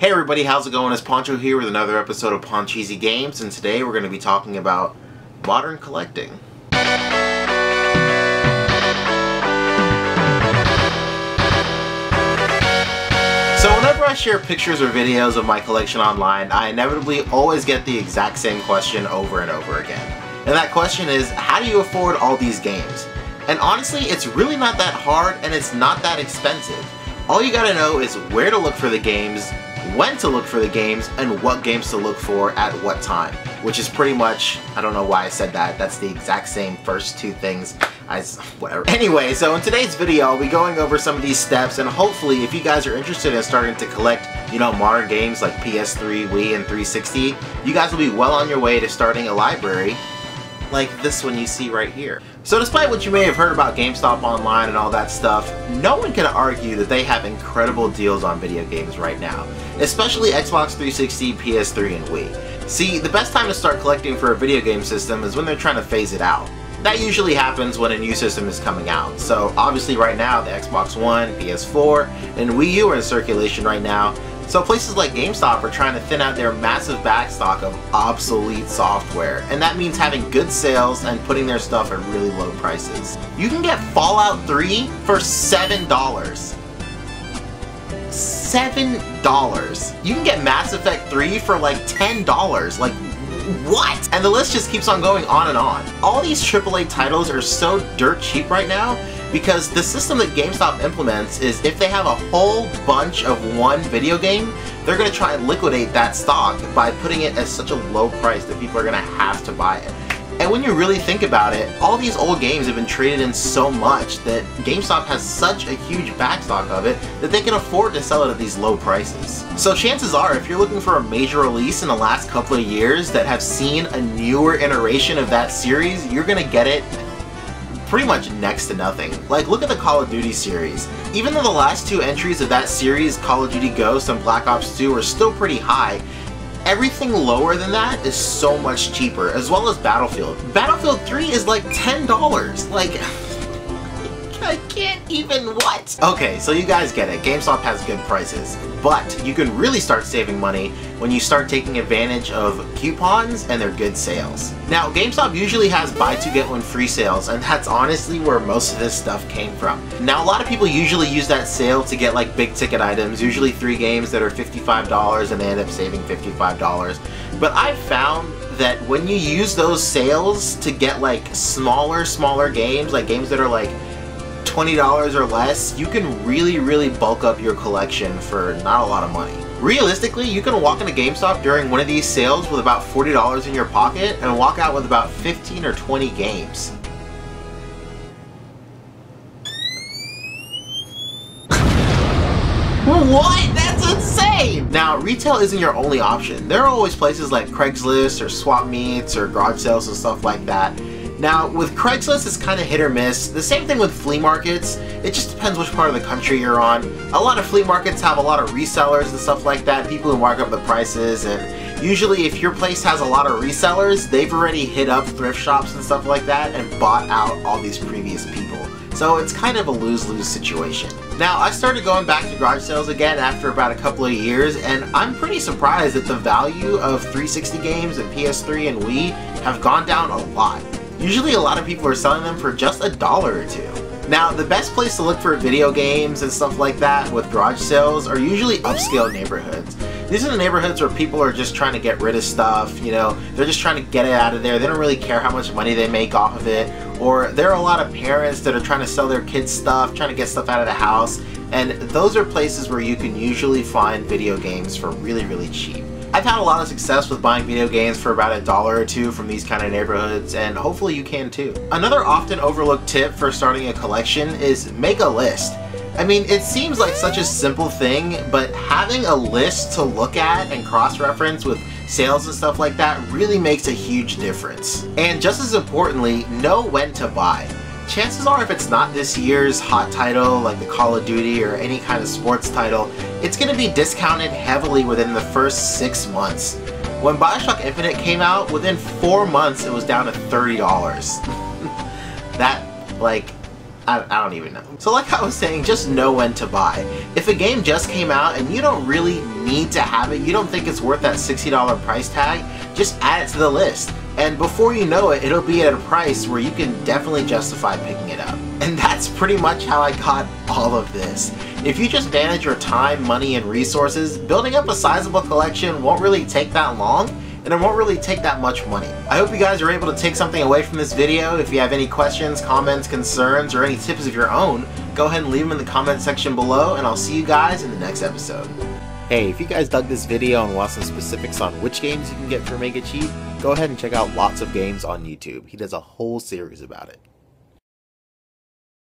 Hey everybody, how's it going? It's Poncho here with another episode of Pancheezey Games, and today we're going to be talking about modern collecting. So whenever I share pictures or videos of my collection online, I inevitably always get the exact same question over and over again. And that question is, how do you afford all these games? And honestly, it's really not that hard and it's not that expensive. All you gotta know is where to look for the games, when to look for the games, and what games to look for at what time. Which is pretty much, I don't know why I said that, that's the exact same first two things. Whatever. Anyway, so in today's video, I'll be going over some of these steps, and hopefully if you guys are interested in starting to collect, you know, modern games like PS3, Wii, and 360, you guys will be well on your way to starting a library like this one you see right here. So despite what you may have heard about GameStop online and all that stuff, no one can argue that they have incredible deals on video games right now, especially Xbox 360, PS3, and Wii. See, the best time to start collecting for a video game system is when they're trying to phase it out. That usually happens when a new system is coming out. So obviously right now the Xbox One, PS4, and Wii U are in circulation right now. So places like GameStop are trying to thin out their massive backstock of obsolete software, and that means having good sales and putting their stuff at really low prices. You can get Fallout 3 for $7. $7. You can get Mass Effect 3 for like $10. Like, what? And the list just keeps on going on and on. All these AAA titles are so dirt cheap right now because the system that GameStop implements is if they have a whole bunch of one video game, they're going to try and liquidate that stock by putting it at such a low price that people are going to have to buy it. And when you really think about it, all these old games have been traded in so much that GameStop has such a huge backstock of it that they can afford to sell it at these low prices. So chances are, if you're looking for a major release in the last couple of years that have seen a newer iteration of that series, you're gonna get it pretty much next to nothing. Like, look at the Call of Duty series. Even though the last two entries of that series, Call of Duty Ghosts and Black Ops 2, are still pretty high, everything lower than that is so much cheaper, as well as Battlefield. Battlefield 3 is like $10. Like, I can't even, what? Okay, so you guys get it. GameStop has good prices, but you can really start saving money when you start taking advantage of coupons and their good sales. Now, GameStop usually has buy two get one free sales, and that's honestly where most of this stuff came from. Now, a lot of people usually use that sale to get like big ticket items, usually 3 games that are $55, and they end up saving $55. But I've found that when you use those sales to get like smaller games, like games that are like $20 or less, you can really bulk up your collection for not a lot of money. Realistically, you can walk into GameStop during one of these sales with about $40 in your pocket and walk out with about 15 or 20 games. What? That's insane! Now, retail isn't your only option. There are always places like Craigslist or swap meets or garage sales and stuff like that. Now, with Craigslist, it's kind of hit or miss. The same thing with flea markets. It just depends which part of the country you're on. A lot of flea markets have a lot of resellers and stuff like that, people who mark up the prices, and usually if your place has a lot of resellers, they've already hit up thrift shops and stuff like that and bought out all these previous people. So it's kind of a lose-lose situation. Now, I started going back to garage sales again after about a couple of years, and I'm pretty surprised that the value of 360 games and PS3 and Wii have gone down a lot. Usually a lot of people are selling them for just $1 or $2. Now, the best place to look for video games and stuff like that with garage sales are usually upscale neighborhoods. These are the neighborhoods where people are just trying to get rid of stuff, you know, they're just trying to get it out of there, they don't really care how much money they make off of it, or there are a lot of parents that are trying to sell their kids stuff, trying to get stuff out of the house, and those are places where you can usually find video games for really cheap. I've had a lot of success with buying video games for about $1 or $2 from these kind of neighborhoods, and hopefully you can too. Another often overlooked tip for starting a collection is make a list. I mean, it seems like such a simple thing, but having a list to look at and cross-reference with sales and stuff like that really makes a huge difference. And just as importantly, know when to buy. Chances are if it's not this year's hot title like the Call of Duty or any kind of sports title, it's going to be discounted heavily within the first 6 months. When Bioshock Infinite came out, within 4 months it was down to $30. That, like, I don't even know. So like I was saying, just know when to buy. If a game just came out and you don't really need to have it, you don't think it's worth that $60 price tag, just add it to the list. And before you know it, it'll be at a price where you can definitely justify picking it up. And that's pretty much how I got all of this. If you just manage your time, money, and resources, building up a sizable collection won't really take that long, and it won't really take that much money. I hope you guys are able to take something away from this video. If you have any questions, comments, concerns, or any tips of your own, go ahead and leave them in the comment section below, and I'll see you guys in the next episode. Hey, if you guys dug this video and want some specifics on which games you can get for mega cheap, go ahead and check out Lots of Games on YouTube. He does a whole series about it.